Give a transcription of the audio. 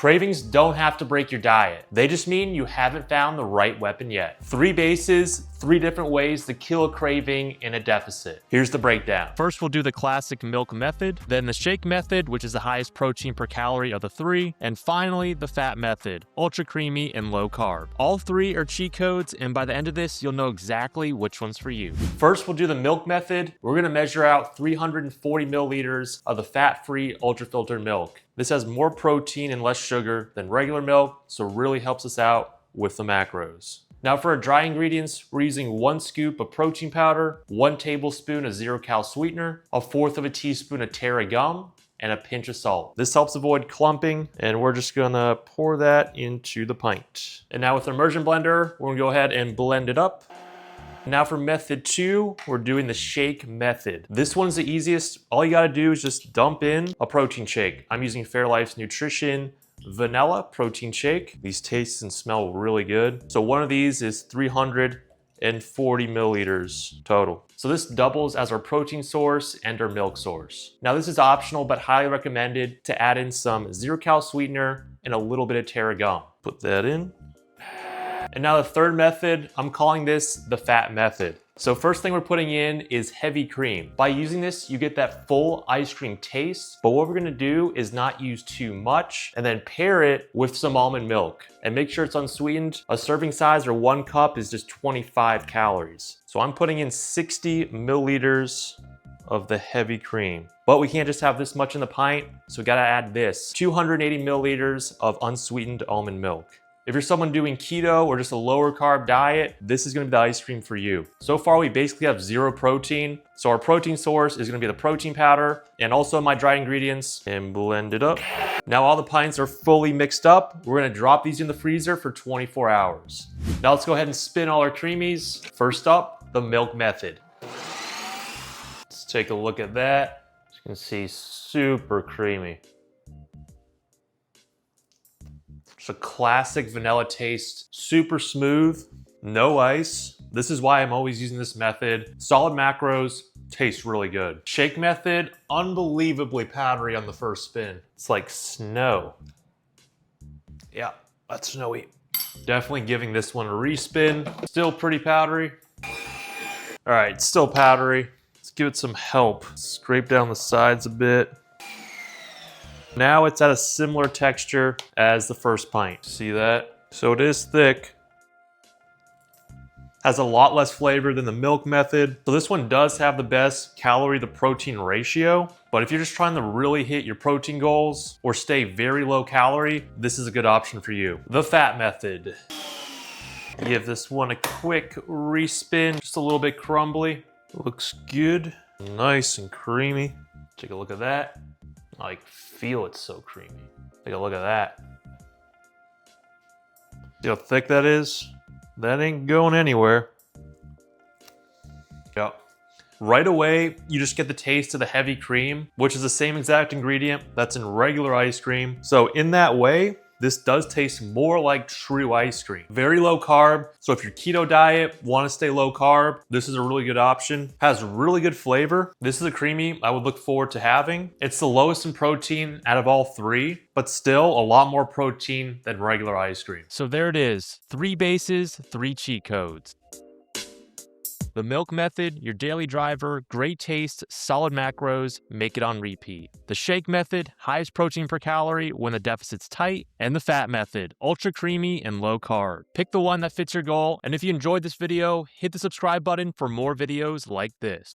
Cravings don't have to break your diet. They just mean you haven't found the right weapon yet. 3 bases, 3 different ways to kill a craving in a deficit. Here's the breakdown. First, we'll do the classic milk method, then the shake method, which is the highest protein per calorie of the 3, and finally the fat method, ultra creamy and low carb. All 3 are cheat codes, and by the end of this, you'll know exactly which one's for you. First, we'll do the milk method. We're gonna measure out 340 milliliters of the fat-free ultra-filtered milk. This has more protein and less sugar than regular milk, so it really helps us out with the macros. Now for our dry ingredients, we're using 1 scoop of protein powder, 1 tablespoon of 0-cal sweetener, 1/4 teaspoon of Terra gum, and a pinch of salt. This helps avoid clumping, and we're just gonna pour that into the pint. And now with our immersion blender, we're gonna go ahead and blend it up. Now for method 2, we're doing the shake method. This one's the easiest. All you gotta do is just dump in a protein shake. I'm using Fairlife's Nutrition Vanilla Protein Shake. These taste and smell really good. So one of these is 340 milliliters total. So this doubles as our protein source and our milk source. Now this is optional, but highly recommended to add in some 0-cal sweetener and a little bit of Terra gum. Put that in. And now the third method, I'm calling this the fat method. So first thing we're putting in is heavy cream. By using this, you get that full ice cream taste, but what we're gonna do is not use too much and then pair it with some almond milk. And make sure it's unsweetened. A serving size or 1 cup is just 25 calories. So I'm putting in 60 milliliters of the heavy cream. But we can't just have this much in the pint, so we gotta add this. 280 milliliters of unsweetened almond milk. If you're someone doing keto or just a lower carb diet, this is gonna be the ice cream for you. So far, we basically have 0 protein. So our protein source is gonna be the protein powder and also my dry ingredients, and blend it up. Now all the pints are fully mixed up. We're gonna drop these in the freezer for 24 hours. Now let's go ahead and spin all our creamies. First up, the milk method. Let's take a look at that. As you can see, super creamy. It's a classic vanilla taste, super smooth, no ice. This is why I'm always using this method. Solid macros, tastes really good. Shake method, unbelievably powdery on the first spin. It's like snow. Yeah, that's snowy. Definitely giving this one a respin. Still pretty powdery. All right, still powdery. Let's give it some help. Scrape down the sides a bit. Now it's at a similar texture as the first pint. See that? So it is thick. Has a lot less flavor than the milk method. So this one does have the best calorie to protein ratio. But if you're just trying to really hit your protein goals or stay very low calorie, this is a good option for you. The fat method. Give this one a quick respin, just a little bit crumbly. Looks good, nice and creamy. Take a look at that. I feel it's so creamy. Take a look at that. See how thick that is? That ain't going anywhere. Yep. Right away, you just get the taste of the heavy cream, which is the same exact ingredient that's in regular ice cream. So in that way, this does taste more like true ice cream. Very low carb, so if your keto diet, want to stay low carb, this is a really good option. Has really good flavor. This is a creamy I would look forward to having. It's the lowest in protein out of all 3, but still a lot more protein than regular ice cream. So there it is, 3 bases, 3 cheat codes. The milk method, your daily driver, great taste, solid macros, make it on repeat. The shake method, highest protein per calorie when the deficit's tight. And the fat method, ultra creamy and low carb. Pick the one that fits your goal. And if you enjoyed this video, hit the subscribe button for more videos like this.